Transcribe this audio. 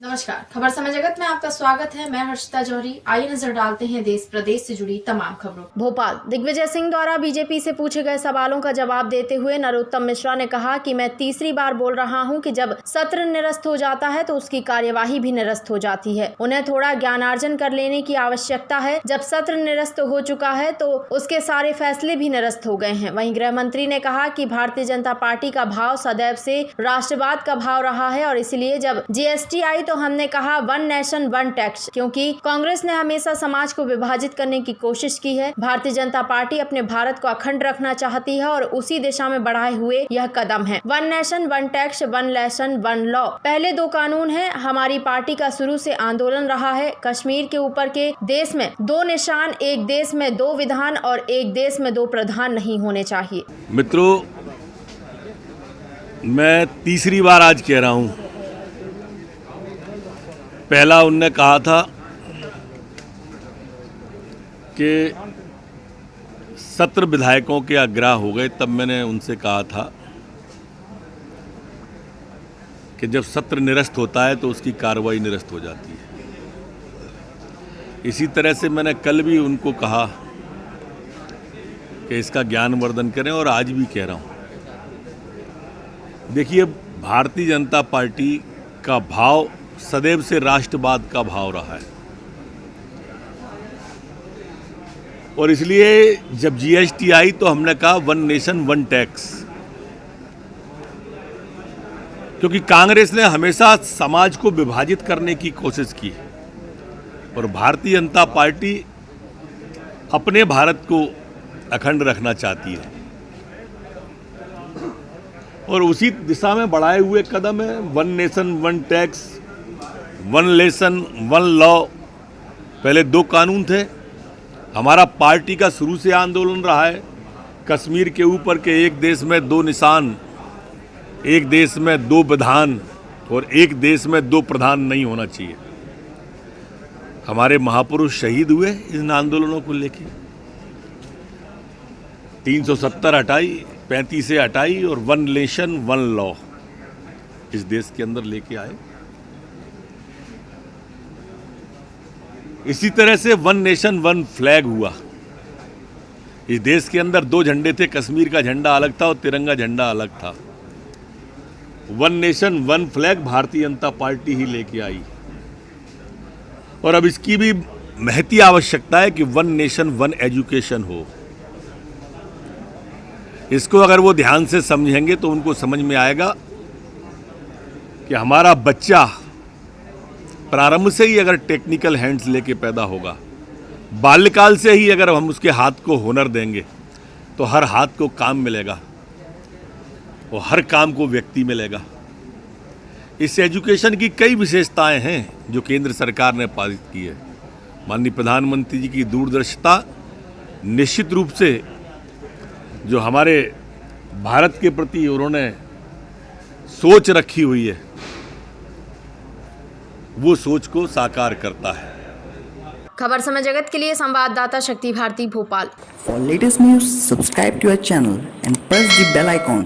नमस्कार, खबर समय जगत में आपका स्वागत है। मैं हर्षिता जौहरी। आइए नजर डालते हैं देश प्रदेश से जुड़ी तमाम खबरों। भोपाल, दिग्विजय सिंह द्वारा बीजेपी से पूछे गए सवालों का जवाब देते हुए नरोत्तम मिश्रा ने कहा कि मैं तीसरी बार बोल रहा हूं कि जब सत्र निरस्त हो जाता है तो उसकी कार्यवाही भी निरस्त हो जाती है। उन्हें थोड़ा ज्ञानार्जन कर लेने की आवश्यकता है। जब सत्र निरस्त हो चुका है तो उसके सारे फैसले भी निरस्त हो गए हैं। वहीं गृह मंत्री ने कहा कि भारतीय जनता पार्टी का भाव सदैव से राष्ट्रवाद का भाव रहा है और इसलिए जब जीएसटी आई तो हमने कहा वन नेशन वन टैक्स, क्योंकि कांग्रेस ने हमेशा समाज को विभाजित करने की कोशिश की है। भारतीय जनता पार्टी अपने भारत को अखंड रखना चाहती है और उसी दिशा में बढ़ाए हुए यह कदम है। One nation one tax, one nation one law, पहले दो कानून है। हमारी पार्टी का शुरू से आंदोलन रहा है। कश्मीर के ऊपर के देश में दो निशान, एक देश में दो विधान और एक देश में दो प्रधान नहीं होने चाहिए। मित्रों, मैं तीसरी बार आज कह रहा हूं। पहला उनने कहा था कि सत्र विधायकों के आग्रह हो गए, तब मैंने उनसे कहा था कि जब सत्र निरस्त होता है तो उसकी कार्रवाई निरस्त हो जाती है। इसी तरह से मैंने कल भी उनको कहा कि इसका ज्ञानवर्धन करें और आज भी कह रहा हूं। देखिए, भारतीय जनता पार्टी का भाव सदैव से राष्ट्रवाद का भाव रहा है और इसलिए जब जीएसटी आई तो हमने कहा वन नेशन वन टैक्स, क्योंकि कांग्रेस ने हमेशा समाज को विभाजित करने की कोशिश की और भारतीय जनता पार्टी अपने भारत को अखंड रखना चाहती है और उसी दिशा में बढ़ाए हुए कदम है one nation one tax, one nation one law. पहले दो कानून थे। हमारा पार्टी का शुरू से आंदोलन रहा है कश्मीर के ऊपर के एक देश में दो निशान, एक देश में दो विधान और एक देश में दो प्रधान नहीं होना चाहिए। हमारे महापुरुष शहीद हुए इन आंदोलनों को लेके। 370 हटाई, 35 से हटाई और वन नेशन वन लॉ इस देश के अंदर लेके आए। इसी तरह से वन नेशन वन फ्लैग हुआ। इस देश के अंदर दो झंडे थे, कश्मीर का झंडा अलग था और तिरंगा झंडा अलग था। One nation one flag Bharatiya Janata party ही लेके आई और अब इसकी भी महती आवश्यकता है कि वन नेशन वन एजुकेशन हो। इसको अगर वो ध्यान से समझेंगे तो उनको समझ में आएगा कि हमारा बच्चा प्रारंभ से ही अगर टेक्निकल हैंड्स लेके पैदा होगा, बाल्यकाल से ही अगर हम उसके हाथ को हुनर देंगे तो हर हाथ को काम मिलेगा और हर काम को व्यक्ति मिलेगा। इस एजुकेशन की कई विशेषताएं हैं जो केंद्र सरकार ने पारित की है। माननीय प्रधानमंत्री जी की दूरदर्शिता निश्चित रूप से जो हमारे भारत के प्रति उन्होंने सोच रखी हुई है वो सोच को साकार करता है। खबर समय जगत के लिए संवाददाता शक्ति Bharti, Bhopal. For latest news, subscribe to our channel and press the bell icon.